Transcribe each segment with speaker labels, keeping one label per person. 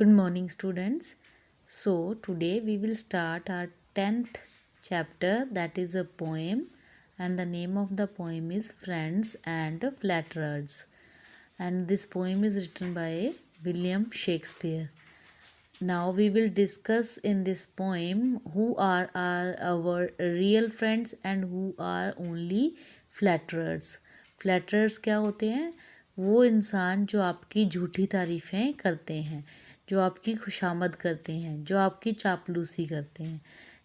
Speaker 1: Good morning, students. So, today we will start our 10th chapter, that is a poem, and the name of the poem is Friends and Flatterers. And this poem is written by William Shakespeare. Now, we will discuss in this poem who are our real friends and who are only flatterers. Flatterers क्या होते हैं? वो इंसान जो आपकी झूठी तारीफ़ें करते हैं, जो आपकी खुशामद करते हैं, जो आपकी चापलूसी करते हैं,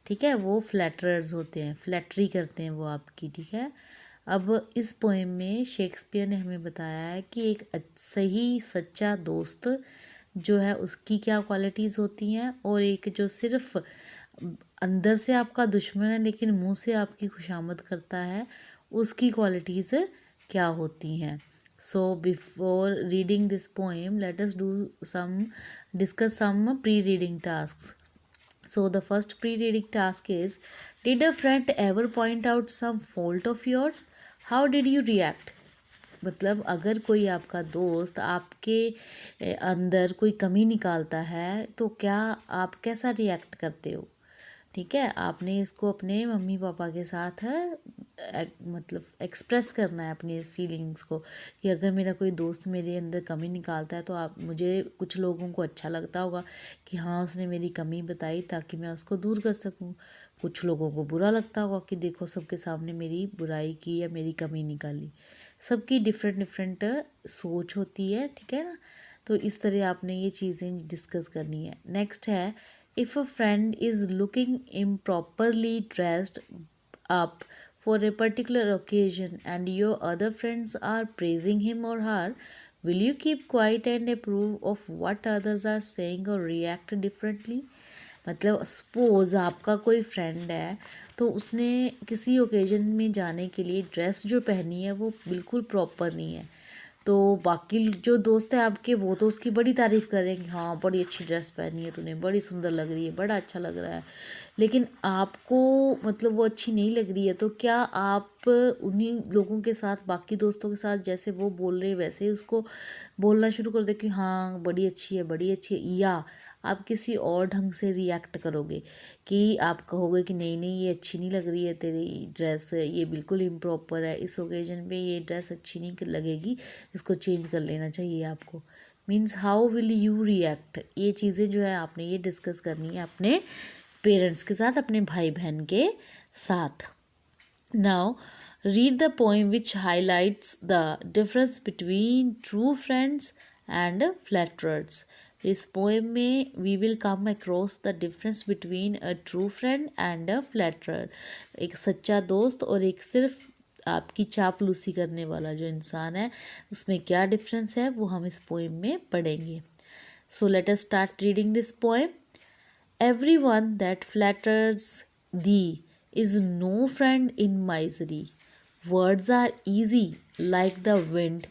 Speaker 1: ठीक है, वो फ्लैटरर्स होते हैं, फ्लैटरी करते हैं वो आपकी, ठीक है। अब इस पोएम में शेक्सपियर ने हमें बताया है कि एक सही सच्चा दोस्त जो है उसकी क्या क्वालिटीज़ होती हैं, और एक जो सिर्फ अंदर से आपका दुश्मन है लेकिन मुंह से आपकी खुशामद करता है, उसकी क्वालिटीज़ क्या होती हैं। So before reading this poem, let us discuss some pre-reading tasks. So the first pre-reading task is, did a friend ever point out some fault of yours? How did you react? मतलब अगर कोई आपका दोस्त आपके अंदर कोई कमी निकालता है तो क्या आप कैसा रिएक्ट करते हो, ठीक है। आपने इसको अपने मम्मी पापा के साथ मतलब एक्सप्रेस करना है अपनी फीलिंग्स को, कि अगर मेरा कोई दोस्त मेरे अंदर कमी निकालता है तो आप मुझे कुछ लोगों को अच्छा लगता होगा कि हाँ उसने मेरी कमी बताई ताकि मैं उसको दूर कर सकूं, कुछ लोगों को बुरा लगता होगा कि देखो सबके सामने मेरी बुराई की या मेरी कमी निकाली। सबकी डिफरेंट डिफरेंट सोच होती है, ठीक है ना। तो इस तरह आपने ये चीज़ें डिस्कस करनी है। नेक्स्ट है, if a friend is looking improperly dressed up for a particular occasion and your other friends are praising him or her, will you keep quiet and approve of what others are saying or react differently? मतलब suppose आपका कोई friend है तो उसने किसी occasion में जाने के लिए ड्रेस जो पहनी है वो बिल्कुल प्रॉपर नहीं है, तो बाकी जो दोस्त है आपके वो तो उसकी बड़ी तारीफ़ करेंगे, हाँ बड़ी अच्छी ड्रेस पहनी है तूने, बड़ी सुंदर लग रही है, बड़ा अच्छा लग रहा है। लेकिन आपको मतलब वो अच्छी नहीं लग रही है, तो क्या आप उन्हीं लोगों के साथ, बाकी दोस्तों के साथ जैसे वो बोल रहे हैं वैसे ही उसको बोलना शुरू कर दे कि हाँ बड़ी अच्छी है, बड़ी अच्छी है, या आप किसी और ढंग से रिएक्ट करोगे कि आप कहोगे कि नहीं नहीं ये अच्छी नहीं लग रही है तेरी ड्रेस, ये बिल्कुल इम्प्रॉपर है, इस ओकेजन पे ये ड्रेस अच्छी नहीं लगेगी, इसको चेंज कर लेना चाहिए आपको। Means how will you react, ये चीज़ें जो है आपने ये डिस्कस करनी है अपने पेरेंट्स के साथ, अपने भाई बहन के साथ। Now read the poem which highlights the difference between true friends and flatterers. इस पोएम में we will come across the difference between a true friend and a flatterer. एक सच्चा दोस्त और एक सिर्फ आपकी चापलूसी करने वाला जो इंसान है, उसमें क्या डिफरेंस है वो हम इस पोएम में पढ़ेंगे। So let us start reading this poem. Everyone that flatters thee is no friend in misery. Words are easy like the wind.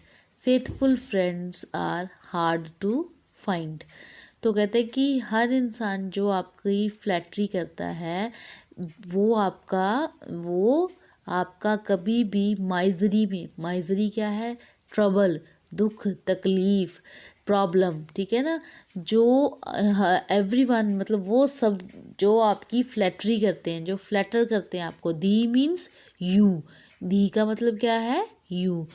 Speaker 1: Faithful friends are hard to find. तो कहते हैं कि हर इंसान जो आपकी फ्लैटरी करता है वो आपका कभी भी माइजरी में, माइजरी क्या है, ट्रबल, दुख, तकलीफ़, प्रॉब्लम, ठीक है ना, जो एवरीवन मतलब वो सब जो आपकी फ्लैटरी करते हैं, जो फ्लैटर करते हैं आपको, दी मीन्स यू, दी का मतलब क्या है, यू।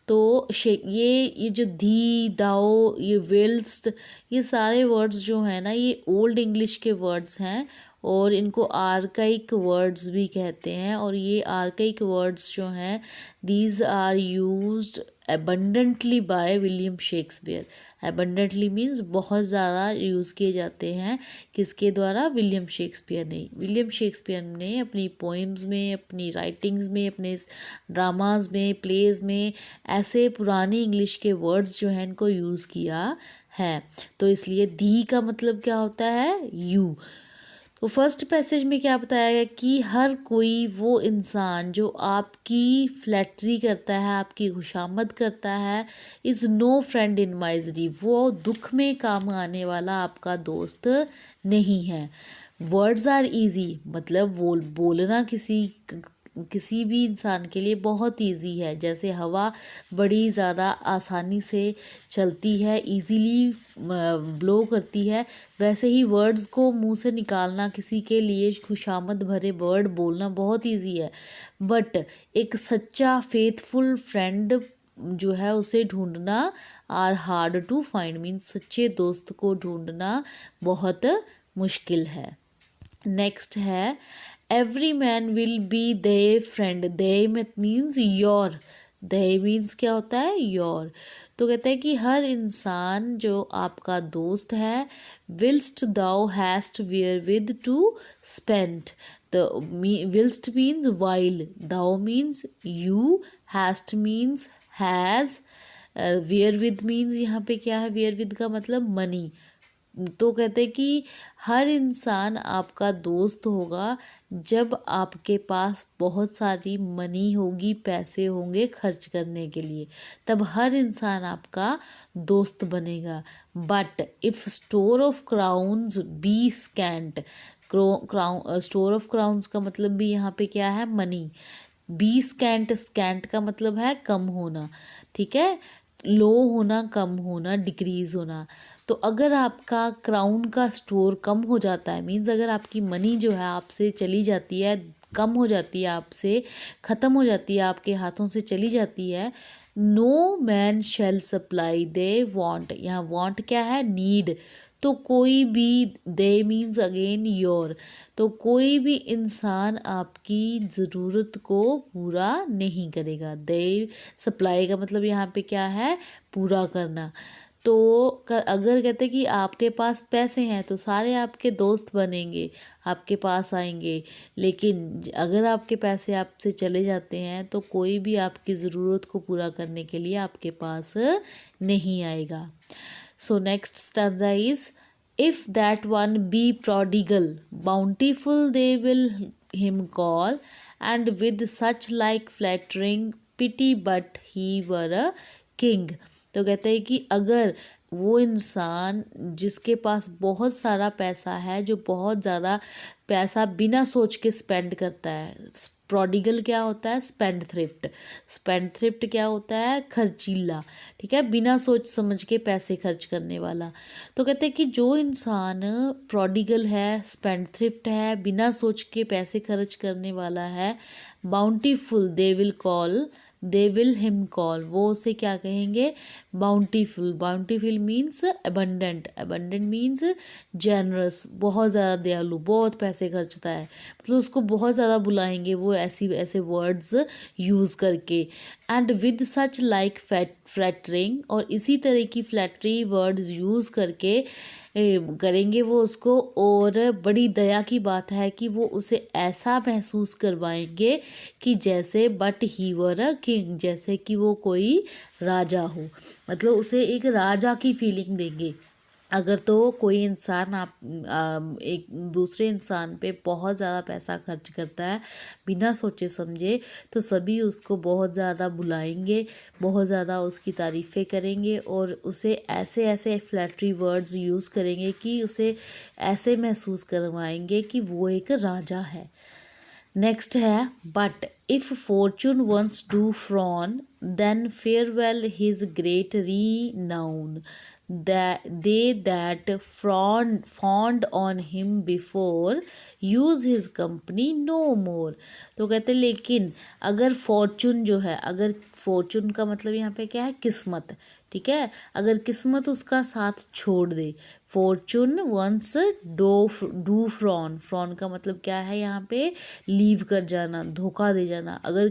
Speaker 1: तो ये जो दी, दाओ, ये विल्स्ट, ये सारे वर्ड्स जो हैं ना ये ओल्ड इंग्लिश के वर्ड्स हैं और इनको आर्काइक वर्ड्स भी कहते हैं। और ये आर्काइक वर्ड्स जो हैं these are used abundantly by William Shakespeare. abundantly means बहुत ज़्यादा यूज़ किए जाते हैं, किसके द्वारा, विलियम शेक्सपियर ने। विलियम शेक्सपियर ने अपनी पोइम्स में, अपनी राइटिंग्स में, अपने ड्रामाज में, प्लेज में ऐसे पुरानी इंग्लिश के वर्ड्स जो हैं इनको यूज़ किया है। तो इसलिए दी का मतलब क्या होता है, यू। तो फर्स्ट पैसेज में क्या बताया गया कि हर कोई वो इंसान जो आपकी फ्लैटरी करता है, आपकी खुशामद करता है, is no friend in misery, वो दुख में काम आने वाला आपका दोस्त नहीं है। वर्ड्स आर ईजी मतलब बोलना किसी किसी भी इंसान के लिए बहुत इजी है। जैसे हवा बड़ी ज़्यादा आसानी से चलती है, इजीली ब्लो करती है, वैसे ही वर्ड्स को मुंह से निकालना, किसी के लिए खुशामद भरे वर्ड बोलना बहुत इजी है। बट एक सच्चा फेथफुल फ्रेंड जो है उसे ढूंढना are hard to find, means सच्चे दोस्त को ढूंढना बहुत मुश्किल है। नेक्स्ट है every man will be thy friend. Thy means your, thy means क्या होता है, योर। तो कहते हैं कि हर इंसान जो आपका दोस्त है, whilst thou hast wherewith to spend. तो whilst means while, thou means you, hast means has, wherewith means यहाँ पे क्या है, वेयर विद का मतलब मनी। तो कहते हैं कि हर इंसान आपका दोस्त होगा जब आपके पास बहुत सारी मनी होगी, पैसे होंगे खर्च करने के लिए, तब हर इंसान आपका दोस्त बनेगा। But if store of crowns be scant, store of crowns का मतलब भी यहाँ पे क्या है, मनी। बी स्कैंट, स्कैंट का मतलब है कम होना, ठीक है, लो होना, कम होना, डिक्रीज होना। तो अगर आपका क्राउन का स्टोर कम हो जाता है, मीन्स अगर आपकी मनी जो है आपसे चली जाती है, कम हो जाती है, आपसे ख़त्म हो जाती है, आपके हाथों से चली जाती है, no man shall supply thy want. यहाँ वांट क्या है, नीड। तो कोई भी, दे मीन्स अगेन योर, तो कोई भी इंसान आपकी ज़रूरत को पूरा नहीं करेगा। दे सप्लाई का मतलब यहाँ पे क्या है, पूरा करना। तो अगर कहते कि आपके पास पैसे हैं तो सारे आपके दोस्त बनेंगे, आपके पास आएंगे, लेकिन अगर आपके पैसे आपसे चले जाते हैं तो कोई भी आपकी ज़रूरत को पूरा करने के लिए आपके पास नहीं आएगा। So next stanza is if that one be prodigal bountiful they will him call and with such like flattering pity but he were a king. तो कहते हैं कि अगर वो इंसान जिसके पास बहुत सारा पैसा है, जो बहुत ज़्यादा पैसा बिना सोच के स्पेंड करता है, प्रोडिगल क्या होता है, स्पेंड थ्रिफ्ट। स्पेंड थ्रिफ्ट क्या होता है, खर्चीला, ठीक है, बिना सोच समझ के पैसे खर्च करने वाला। तो कहते हैं कि जो इंसान प्रोडिगल है, स्पेंड थ्रिफ्ट है, बिना सोच के पैसे खर्च करने वाला है, bountiful they will call, they will him call, वो उसे क्या कहेंगे, bountiful. Bountiful means abundant, abundant means generous, बहुत ज़्यादा दयालु, बहुत पैसे खर्चता है, मतलब उसको बहुत ज़्यादा बुलाएंगे वो ऐसे वर्ड्स यूज़ करके। And with such like flattering, और इसी तरह की फ्लैटरी वर्ड्स यूज़ करके करेंगे वो उसको। और बड़ी दया की बात है कि वो उसे ऐसा महसूस करवाएंगे कि जैसे but he were a king, जैसे कि वो कोई राजा हो, मतलब उसे एक राजा की फीलिंग देंगे। अगर तो कोई इंसान एक दूसरे इंसान पे बहुत ज़्यादा पैसा खर्च करता है बिना सोचे समझे, तो सभी उसको बहुत ज़्यादा बुलाएंगे, बहुत ज़्यादा उसकी तारीफ़ें करेंगे और उसे ऐसे ऐसे फ्लैटरी वर्ड्स यूज़ करेंगे कि उसे ऐसे महसूस करवाएंगे कि वो एक राजा है। नेक्स्ट है but if fortune once do frown then farewell his great renown, that fawned on him before use his company no more। तो कहते लेकिन अगर फॉर्चून जो है, अगर फॉर्चून का मतलब यहाँ पे क्या है, किस्मत, ठीक है, अगर किस्मत उसका साथ छोड़ दे, fortune once do frown, frown का मतलब क्या है यहाँ पे, लीव कर जाना, धोखा दे जाना। अगर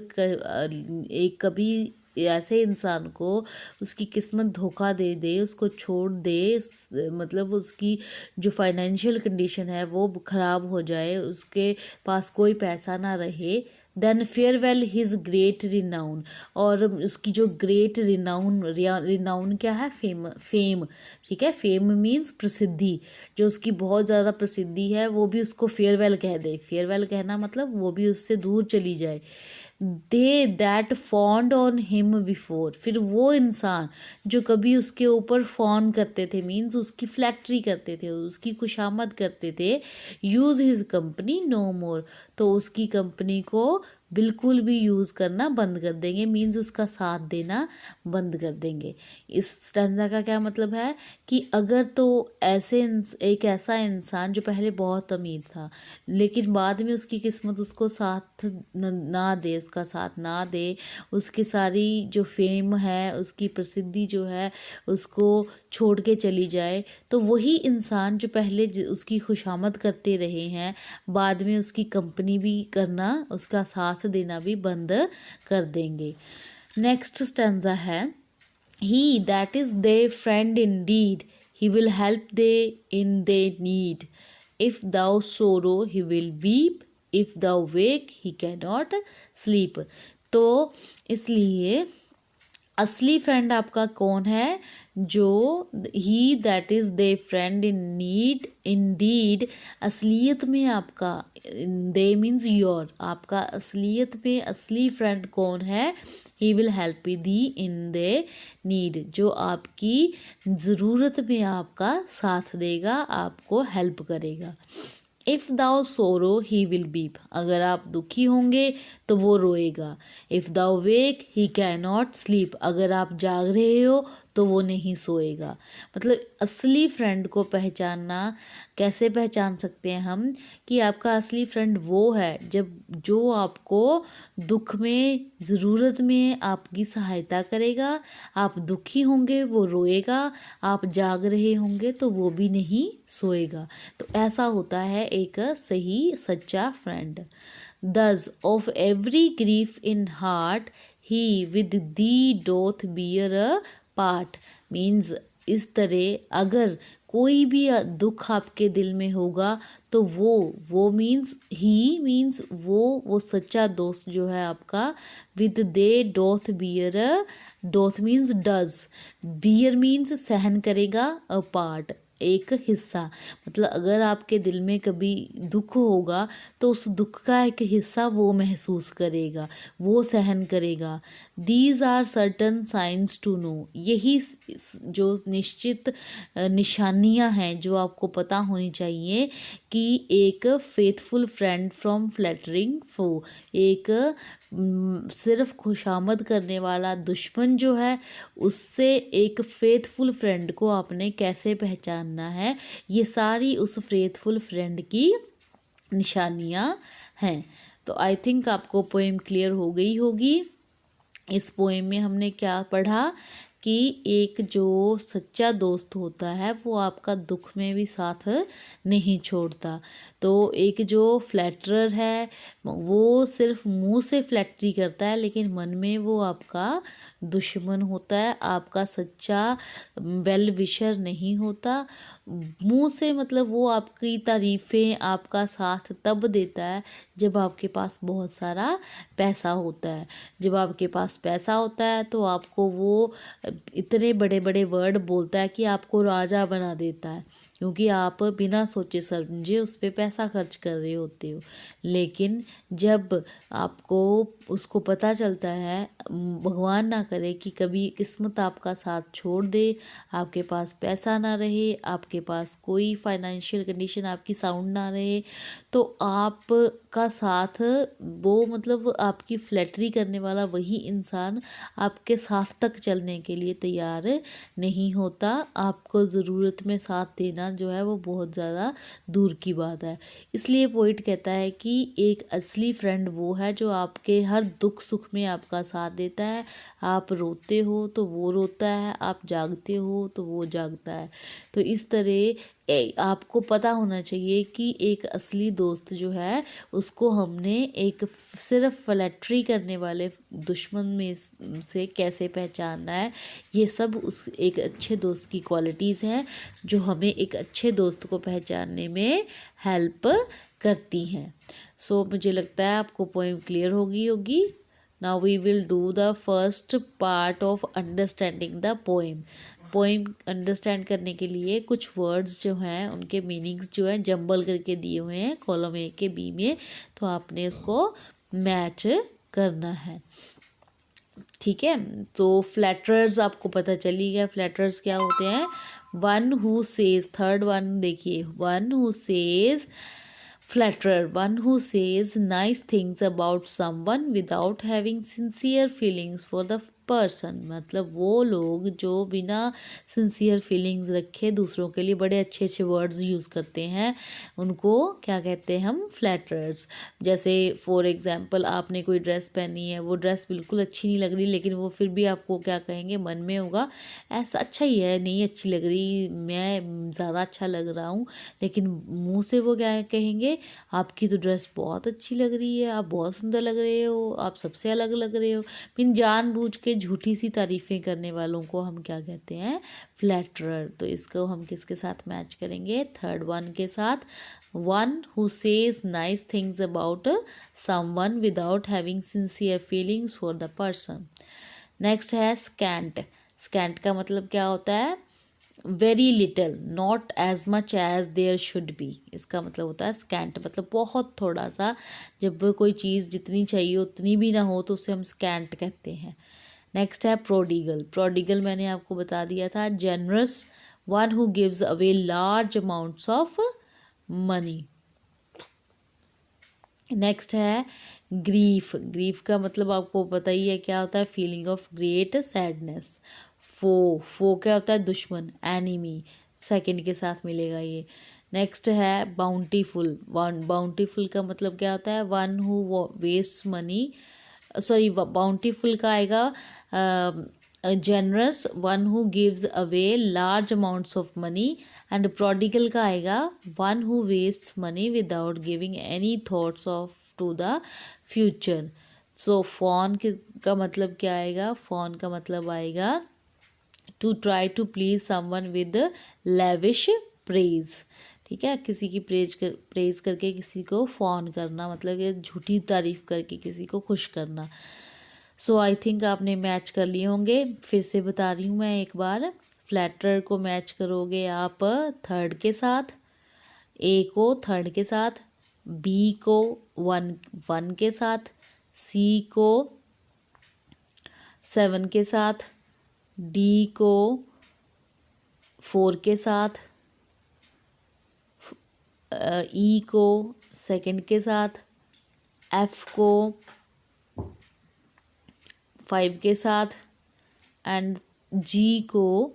Speaker 1: एक कभी ऐसे इंसान को उसकी किस्मत धोखा दे दे, उसको छोड़ दे, मतलब उसकी जो फाइनेंशियल कंडीशन है वो ख़राब हो जाए, उसके पास कोई पैसा ना रहे, then farewell his great renown, और उसकी जो ग्रेट रिनाउन, रिनाउन क्या है, फेम, ठीक है, फेम मीन्स प्रसिद्धि, जो उसकी बहुत ज़्यादा प्रसिद्धि है वो भी उसको फेयरवेल कह दे। फेयरवेल कहना मतलब वो भी उससे दूर चली जाए। They that fawned on him before, फिर वो इंसान जो कभी उसके ऊपर फॉन करते थे, मीन्स उसकी फ्लैक्ट्री करते थे, उसकी खुशामद करते थे, यूज़ हिज कंपनी नो मोर, तो उसकी कंपनी को बिल्कुल भी यूज़ करना बंद कर देंगे, मीन्स उसका साथ देना बंद कर देंगे। इस स्टैंजा का क्या मतलब है कि अगर तो एक ऐसा इंसान जो पहले बहुत अमीर था लेकिन बाद में उसकी किस्मत उसको साथ ना दे, उसका साथ ना दे, उसकी सारी जो फेम है, उसकी प्रसिद्धि जो है उसको छोड़ के चली जाए, तो वही इंसान जो पहले उसकी खुशामद करते रहे हैं बाद में उसकी कंपनी भी करना, उसका साथ देना भी बंद कर देंगे। नेक्स्ट स्टैंजा है, he that is their friend indeed, he will help they in their need. If thou sorrow, he will weep. If thou wake, he cannot sleep. तो इसलिए असली फ्रेंड आपका कौन है? जो he that is thy friend in need indeed, असलियत में आपका, दे मीन्स योर, आपका असलियत में असली फ्रेंड कौन है? He will help the in they need, जो आपकी ज़रूरत में आपका साथ देगा, आपको हेल्प करेगा। इफ़ दाउ सोरो ही विल बीप, अगर आप दुखी होंगे तो वो रोएगा। If thou wake he cannot sleep, अगर आप जाग रहे हो तो वो नहीं सोएगा। मतलब असली फ्रेंड को पहचानना, कैसे पहचान सकते हैं हम कि आपका असली फ्रेंड वो है जब जो आपको दुख में, ज़रूरत में आपकी सहायता करेगा। आप दुखी होंगे वो रोएगा, आप जाग रहे होंगे तो वो भी नहीं सोएगा। तो ऐसा होता है एक सही सच्चा friend. Thus of every grief in heart, he with thee doth bear a part. Means इस तरह अगर कोई भी दुख आपके दिल में होगा तो वो मीन्स ही मीन्स वो सच्चा दोस्त जो है आपका, with thee doth bear, doth means does, bear means सहन करेगा, अ पार्ट एक हिस्सा। मतलब अगर आपके दिल में कभी दुख होगा तो उस दुख का एक हिस्सा वो महसूस करेगा, वो सहन करेगा। These are certain signs to know, यही जो निश्चित निशानियां हैं जो आपको पता होनी चाहिए कि एक फेथफुल फ्रेंड फ्रॉम फ्लैटरिंग फो, एक सिर्फ खुशामद करने वाला दुश्मन जो है उससे एक फेथफुल फ्रेंड को आपने कैसे पहचानना है, ये सारी उस फेथफुल फ्रेंड की निशानियां हैं। तो आई थिंक आपको पोएम क्लियर हो गई होगी। इस पोएम में हमने क्या पढ़ा कि एक जो सच्चा दोस्त होता है वो आपका दुख में भी साथ नहीं छोड़ता। तो एक जो फ्लैटरर है वो सिर्फ मुंह से फ्लैटरी करता है लेकिन मन में वो आपका दुश्मन होता है, आपका सच्चा वेल विशर नहीं होता। मुंह से मतलब वो आपकी तारीफ़ें, आपका साथ तब देता है जब आपके पास बहुत सारा पैसा होता है। जब आपके पास पैसा होता है तो आपको वो इतने बड़े बड़े वर्ड बोलता है कि आपको राजा बना देता है, क्योंकि आप बिना सोचे समझे उस पर पैसा खर्च कर रहे होते हो। लेकिन जब आपको उसको पता चलता है, भगवान ना करे कि कभी किस्मत आपका साथ छोड़ दे, आपके पास पैसा ना रहे, आपके पास कोई फाइनेंशियल कंडीशन आपकी साउंड ना रहे, तो आपका साथ वो मतलब आपकी फ्लैटरी करने वाला वही इंसान आपके साथ तक चलने के लिए तैयार नहीं होता। आपको ज़रूरत में साथ देना जो है वो बहुत ज़्यादा दूर की बात है। इसलिए पोइट कहता है कि एक असली फ्रेंड वो है जो आपके हर दुख सुख में आपका साथ देता है। आप रोते हो तो वो रोता है, आप जागते हो तो वो जागता है। तो इस तरह आपको पता होना चाहिए कि एक असली दोस्त जो है उसको हमने एक सिर्फ फ्लैटरी करने वाले दुश्मन में से कैसे पहचानना है। ये सब उस एक अच्छे दोस्त की क्वालिटीज़ हैं जो हमें एक अच्छे दोस्त को पहचानने में हेल्प करती हैं। सो मुझे लगता है आपको पोएम क्लियर होगी। Now we will do the first part of understanding the poem. Poem understand करने के लिए कुछ वर्ड्स जो हैं उनके मीनिंग्स जो हैं जंबल करके दिए हुए हैं कॉलम ए के बी में, तो आपने उसको मैच करना है। ठीक है, तो फ्लैटरर्स आपको पता चली गया फ्लैटरर्स क्या होते हैं। One who says, third one देखिए, one who says Flatterer, one who says nice things about someone without having sincere feelings for the person, मतलब वो लोग जो बिना सिंसियर फीलिंग्स रखे दूसरों के लिए बड़े अच्छे अच्छे वर्ड्स यूज़ करते हैं, उनको क्या कहते हैं हम, फ्लैटरर्स। जैसे फॉर एग्जांपल आपने कोई ड्रेस पहनी है, वो ड्रेस बिल्कुल अच्छी नहीं लग रही, लेकिन वो फिर भी आपको क्या कहेंगे, मन में होगा ऐसा अच्छा ही है, नहीं अच्छी लग रही, मैं ज़्यादा अच्छा लग रहा हूँ, लेकिन मुंह से वो क्या कहेंगे, आपकी तो ड्रेस बहुत अच्छी लग रही है, आप बहुत सुंदर लग रहे हो, आप सबसे अलग लग रहे हो। फिर जानबूझ के झूठी सी तारीफ़ें करने वालों को हम क्या कहते हैं, फ्लैटरर। तो इसको हम किसके साथ मैच करेंगे, थर्ड वन के साथ। One who says nice things about someone without having sincere feelings for the person. Next है स्कैंट। स्कैंट का मतलब क्या होता है, very little, not as much as there should be. इसका मतलब होता है स्कैंट, मतलब बहुत थोड़ा सा, जब कोई चीज़ जितनी चाहिए उतनी भी ना हो तो उसे हम स्कैंट कहते हैं। नेक्स्ट है प्रोडिगल। प्रोडिगल मैंने आपको बता दिया था, generous, one who gives away large amounts of money. Next है ग्रीफ। ग्रीफ का मतलब आपको पता ही है क्या होता है, फीलिंग ऑफ ग्रेट सैडनेस। फो क्या होता है, दुश्मन, एनिमी, सेकंड के साथ मिलेगा ये। नेक्स्ट है बाउंटीफुल। बाउंटीफुल का मतलब क्या होता है, one who waste money, sorry bountiful का आएगा generous, one who gives away large amounts of money. And prodigal का आएगा one who wastes money without giving any thoughts of to the future. So fawn का मतलब क्या आएगा, fawn का मतलब आएगा to try to please someone with lavish praise. ठीक है, किसी की प्रेज करके किसी को फॉन करना, मतलब ये झूठी तारीफ करके किसी को खुश करना। सो आई थिंक आपने मैच कर लिए होंगे। फिर से बता रही हूँ मैं एक बार, फ्लैटरर को मैच करोगे आप थर्ड के साथ, ए को थर्ड के साथ, बी को वन के साथ, सी को 7 के साथ, डी को 4 के साथ, ई को सेकंड के साथ, एफ को 5 के साथ, एंड जी को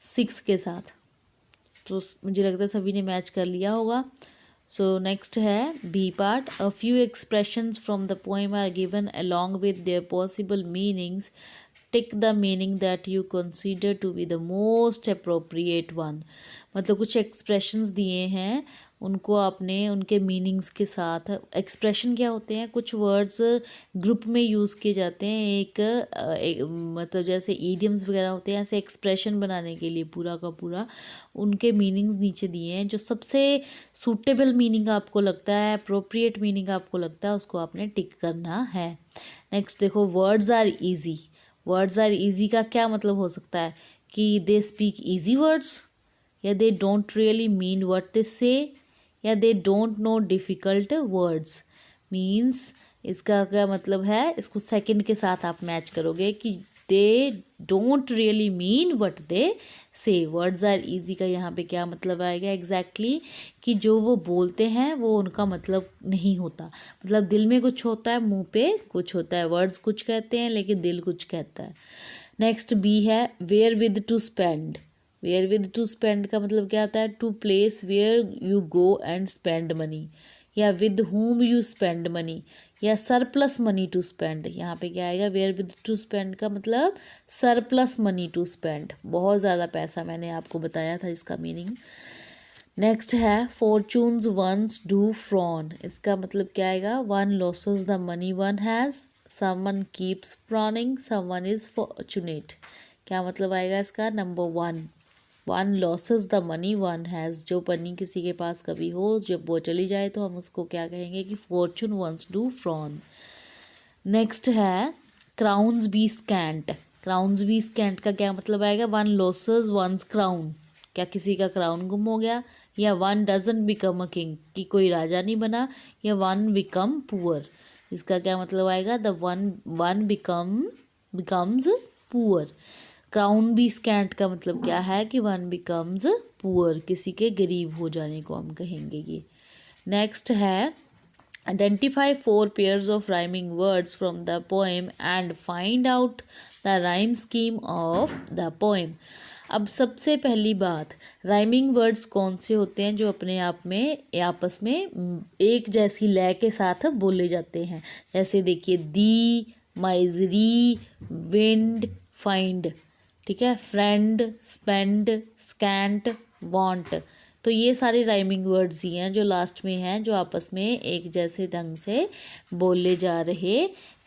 Speaker 1: 6 के साथ। तो मुझे लगता है सभी ने मैच कर लिया होगा। सो नेक्स्ट है B part. A few expressions from the poem are given along with their possible meanings. Tick the meaning that you consider to be the most appropriate one. मतलब कुछ एक्सप्रेशंस दिए हैं, उनको आपने उनके मीनिंग्स के साथ, एक्सप्रेशन क्या होते हैं, कुछ वर्ड्स ग्रुप में यूज़ किए जाते हैं, एक मतलब जैसे ईडियम्स वगैरह होते हैं, ऐसे एक्सप्रेशन बनाने के लिए पूरा का पूरा उनके मीनिंग्स नीचे दिए हैं। जो सबसे सूटेबल मीनिंग आपको लगता है, अप्रोप्रिएट मीनिंग आपको लगता है, उसको आपने टिक करना है। नेक्स्ट देखो, words are easy. Words are easy का क्या मतलब हो सकता है कि दे स्पीक ईजी वर्ड्स, या दे don't really mean what they से, या they don't know difficult words. Means इसका क्या मतलब है, इसको सेकंड के साथ आप मैच करोगे कि they don't really mean what they say. Words are easy का यहाँ पे क्या मतलब आएगा एग्जैक्टली, कि जो वो बोलते हैं वो उनका मतलब नहीं होता, मतलब दिल में कुछ होता है, मुंह पे कुछ होता है, वर्ड्स कुछ कहते हैं लेकिन दिल कुछ कहता है। नेक्स्ट बी है wherewith to spend. Wherewith to spend का मतलब क्या आता है, to place where you go and spend money, या with whom you spend money, या सरप्लस मनी टू स्पेंड। यहाँ पे क्या आएगा, वेयर विद टू स्पेंड का मतलब सरप्लस मनी टू स्पेंड, बहुत ज़्यादा पैसा, मैंने आपको बताया था इसका मीनिंग। नेक्स्ट है फॉर्चून्स वंस डू फ्रॉन। इसका मतलब क्या आएगा, one loses the money one has, someone keeps frowning, someone is fortunate. क्या मतलब आएगा इसका, number 1, one loses the money one has, जो मनी किसी के पास कभी हो, जब वो चली जाए तो हम उसको क्या कहेंगे कि fortune once do frown. Next है crowns be scant. Crowns be scant का क्या मतलब आएगा, वन लॉसेस वंस क्राउन, क्या किसी का क्राउन गुम हो गया, या one doesn't become a king, कि कोई राजा नहीं बना, या वन बिकम पुअर। इसका क्या मतलब आएगा, the one becomes poor. Crown be scant का मतलब क्या है कि वन बिकम्स पुअर, किसी के गरीब हो जाने को हम कहेंगे ये। नेक्स्ट है identify 4 pairs of rhyming words from the poem and find out the rhyme scheme of the poem. अब सबसे पहली बात, राइमिंग वर्ड्स कौन से होते हैं जो अपने आप में आपस में एक जैसी लय के साथ बोले जाते हैं। जैसे देखिए दी, माइजरी, विंड, फाइंड, ठीक है, फ्रेंड, स्पेंड, स्कैंट, वांट। तो ये सारे राइमिंग वर्ड्स ही हैं जो लास्ट में हैं, जो आपस में एक जैसे ढंग से बोले जा रहे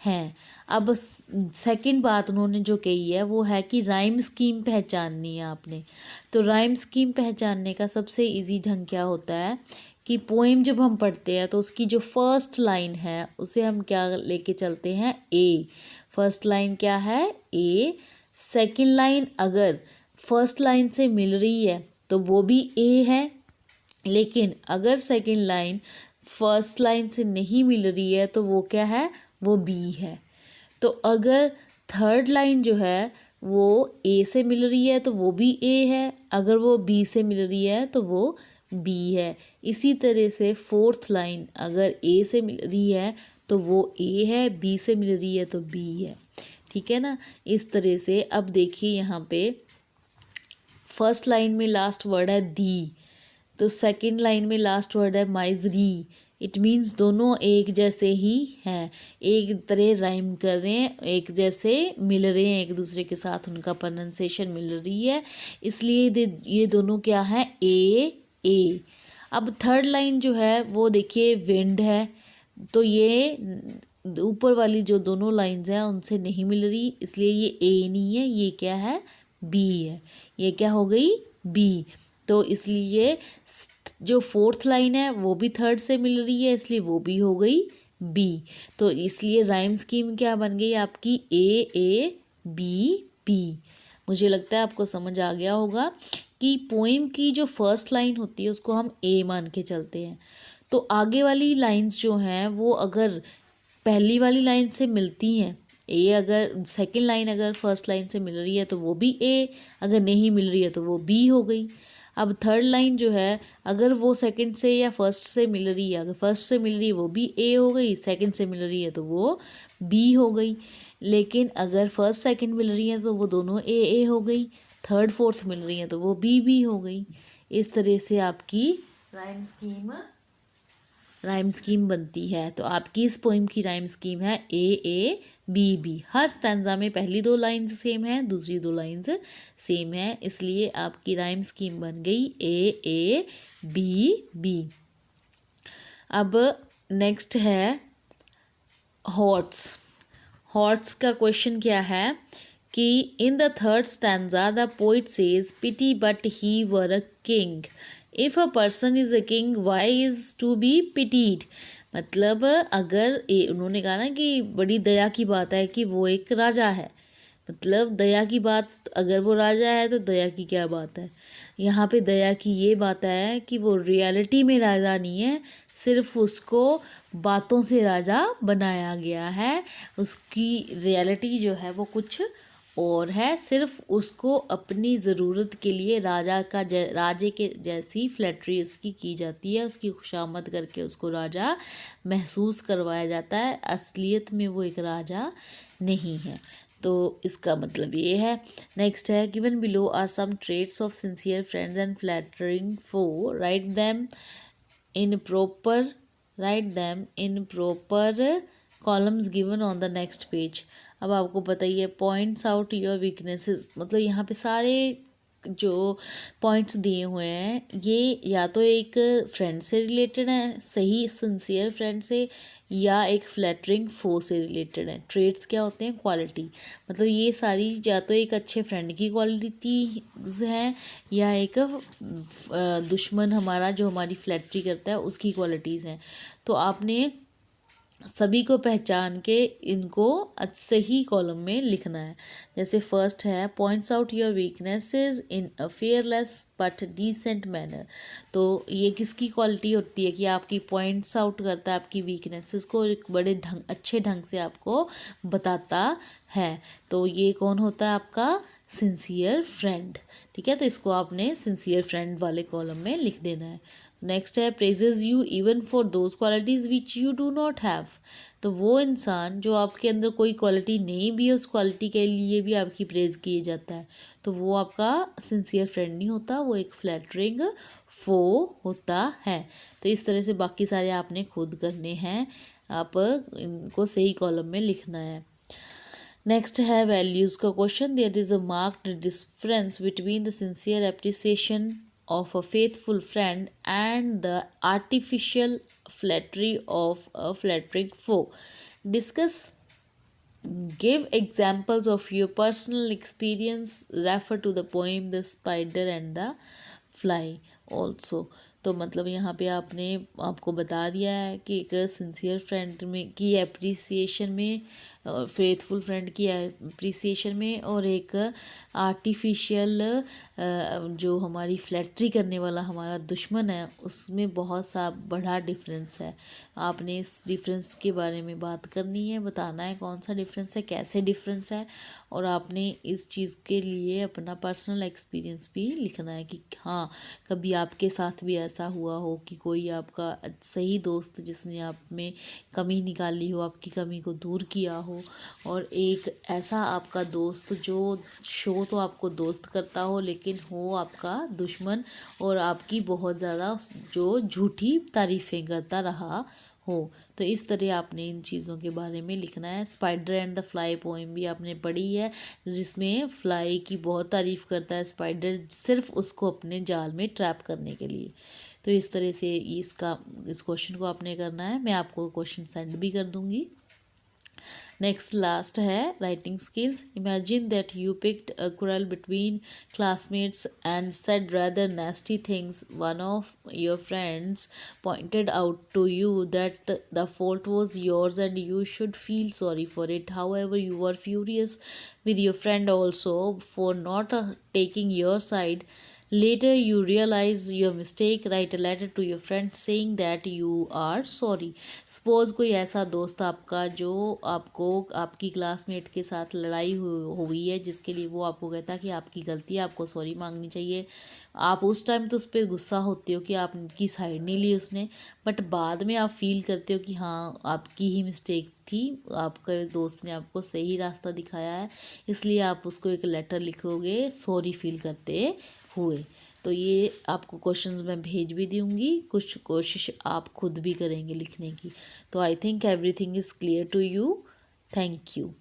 Speaker 1: हैं। अब सेकंड बात उन्होंने जो कही है वो है कि राइम स्कीम पहचाननी है आपने। तो राइम स्कीम पहचानने का सबसे इजी ढंग क्या होता है कि पोएम जब हम पढ़ते हैं तो उसकी जो फर्स्ट लाइन है उसे हम क्या लेके चलते हैं, ए। फर्स्ट लाइन क्या है, ए। सेकंड लाइन अगर फर्स्ट लाइन से मिल रही है तो वो भी ए है, लेकिन अगर सेकंड लाइन फर्स्ट लाइन से नहीं मिल रही है तो वो क्या है, वो बी है। तो अगर थर्ड लाइन जो है वो ए से मिल रही है तो वो भी ए है, अगर वो बी से मिल रही है तो वो बी है। इसी तरह से फोर्थ लाइन अगर ए से मिल रही है तो वो ए है, बी से मिल रही है तो बी है, ठीक है ना। इस तरह से अब देखिए यहाँ पे फर्स्ट लाइन में लास्ट वर्ड है दी, तो सेकंड लाइन में लास्ट वर्ड है माइजरी। इट मीन्स दोनों एक जैसे ही हैं, एक तरह राइम कर रहे हैं, एक जैसे मिल रहे हैं एक दूसरे के साथ, उनका प्रोनाउंसिएशन मिल रही है, इसलिए ये दोनों क्या है, ए ए। अब थर्ड लाइन जो है वो देखिए विंड है, तो ये ऊपर वाली जो दोनों लाइंस हैं उनसे नहीं मिल रही, इसलिए ये ए नहीं है, ये क्या है, बी है। ये क्या हो गई, बी। तो इसलिए जो फोर्थ लाइन है वो भी थर्ड से मिल रही है, इसलिए वो भी हो गई बी। तो इसलिए राइम स्कीम क्या बन गई आपकी, ए बी बी। मुझे लगता है आपको समझ आ गया होगा कि पोएम की जो फर्स्ट लाइन होती है उसको हम ए मान के चलते हैं। तो आगे वाली लाइंस जो हैं वो अगर पहली वाली लाइन से मिलती हैं, ए अगर सेकंड लाइन अगर फर्स्ट लाइन से मिल रही है तो वो भी ए, अगर नहीं मिल रही है तो वो बी हो गई। अब थर्ड लाइन जो है अगर वो सेकंड से या फर्स्ट से मिल रही है, अगर फर्स्ट से मिल रही है वो भी ए हो गई, सेकंड से मिल रही है तो वो बी हो गई। लेकिन अगर फर्स्ट सेकंड मिल रही है तो वो दोनों ए हो गई, थर्ड फोर्थ मिल रही है तो वो बी हो गई। इस तरह से आपकी राइम स्कीम बनती है। तो आपकी इस पोइम की राइम स्कीम है ए बी। हर स्टैंजा में पहली 2 लाइंस सेम है, दूसरी 2 लाइंस सेम है, इसलिए आपकी राइम स्कीम बन गई ए बी। अब नेक्स्ट है हॉट्स का क्वेश्चन क्या है कि in the third stanza the poet says pity but he were a king, if a person is a king why is to be pitied. मतलब अगर उन्होंने कहा ना कि बड़ी दया की बात है कि वो एक राजा है, मतलब दया की बात, अगर वो राजा है तो दया की क्या बात है। यहाँ पे दया की ये बात है कि वो रियलिटी में राजा नहीं है, सिर्फ उसको बातों से राजा बनाया गया है, उसकी रियलिटी जो है वो कुछ और है, सिर्फ उसको अपनी ज़रूरत के लिए राजे के जैसी फ्लैटरी उसकी की जाती है, उसकी खुशामद करके उसको राजा महसूस करवाया जाता है, असलियत में वो एक राजा नहीं है। तो इसका मतलब ये है। नेक्स्ट है given below are some traits of sincere friends and flattering foe, write them in proper columns given on the next page. अब आपको पता ही है पॉइंट्स आउट योर वीकनेसेस, मतलब यहाँ पे सारे जो पॉइंट्स दिए हुए हैं ये या तो एक फ्रेंड से रिलेटेड है, सही सिंसियर फ्रेंड से, या एक फ्लैटरिंग फो से रिलेटेड है। ट्रेड्स क्या होते हैं, क्वालिटी, मतलब ये सारी या तो एक अच्छे फ्रेंड की क्वालिटीज़ हैं या एक दुश्मन हमारा जो हमारी फ्लैटरी करता है उसकी क्वालिटीज़ हैं। तो आपने सभी को पहचान के इनको सही कॉलम में लिखना है। जैसे फर्स्ट है points out your weaknesses in a fearless but decent manner. तो ये किसकी क्वालिटी होती है कि आपकी पॉइंट्स आउट करता है आपकी वीकनेसेस को, एक बड़े अच्छे ढंग से आपको बताता है। तो ये कौन होता है आपका सिंसियर फ्रेंड। ठीक है, तो इसको आपने सिंसियर फ्रेंड वाले कॉलम में लिख देना है। नेक्स्ट है praises you even for those qualities which you do not have. तो वो इंसान जो आपके अंदर कोई क्वालिटी नहीं भी है, उस क्वालिटी के लिए भी आपकी प्रेज़ किए जाता है, तो वो आपका सिंसियर फ्रेंड नहीं होता, वो एक फ्लैटरिंग फो होता है। तो इस तरह से बाकी सारे आपने खुद करने हैं, आप इनको सही कॉलम में लिखना है। नेक्स्ट है वैल्यूज़ का question. There is a marked difference between the sincere appreciation of a faithful friend and the artificial flattery of a flattering foe. Discuss, give examples of your personal experience, refer to the poem The Spider and the Fly also. तो मतलब यहाँ पे आपने आपको बता दिया है कि एक सिंसियर फ्रेंड में की एप्रिसिएशन में, फेथफुल फ्रेंड की एप्रिसिएशन में, और एक आर्टिफिशियल जो हमारी फ्लैटरी करने वाला हमारा दुश्मन है, उसमें बहुत सा बड़ा डिफरेंस है। आपने इस डिफरेंस के बारे में बात करनी है, बताना है कौन सा डिफरेंस है, कैसे डिफरेंस है, और आपने इस चीज़ के लिए अपना पर्सनल एक्सपीरियंस भी लिखना है कि हाँ कभी आपके साथ भी ऐसा हुआ हो कि कोई आपका सही दोस्त जिसने आप में कमी निकाली हो, आपकी कमी को दूर किया हो, और एक ऐसा आपका दोस्त जो शो तो आपको दोस्त करता हो लेकिन हो आपका दुश्मन, और आपकी बहुत ज़्यादा जो झूठी तारीफ़ें करता रहा हो। तो इस तरह आपने इन चीज़ों के बारे में लिखना है। Spider and the fly poem भी आपने पढ़ी है, जिसमें फ्लाई की बहुत तारीफ़ करता है स्पाइडर, सिर्फ उसको अपने जाल में ट्रैप करने के लिए। तो इस तरह से इस क्वेश्चन को आपने करना है। मैं आपको क्वेश्चन सेंड भी कर दूँगी। नेक्स्ट लास्ट है writing skills. Imagine that you picked a quarrel between classmates and said rather nasty things. One of your friends pointed out to you that the fault was yours and you should feel sorry for it. However, you were furious with your friend also for not taking your side. Later, you realize your mistake. Write a letter to your friend saying that you are sorry. Suppose कोई ऐसा दोस्त आपका जो आपको आपकी classmate के साथ लड़ाई हुई है, जिसके लिए वो आपको कहता है कि आपकी गलती है, आपको सॉरी मांगनी चाहिए। आप उस टाइम तो उस पर गुस्सा होते हो कि आपकी साइड नहीं ली उसने, बट बाद में आप फील करते हो कि हाँ आपकी ही मिस्टेक थी, आपके दोस्त ने आपको सही रास्ता दिखाया है, इसलिए आप उसको एक लेटर लिखोगे सॉरी फील करते हुए। तो ये आपको क्वेश्चंस मैं भेज भी दूँगी, कुछ कोशिश आप खुद भी करेंगे लिखने की। तो I think everything is clear to you. Thank you.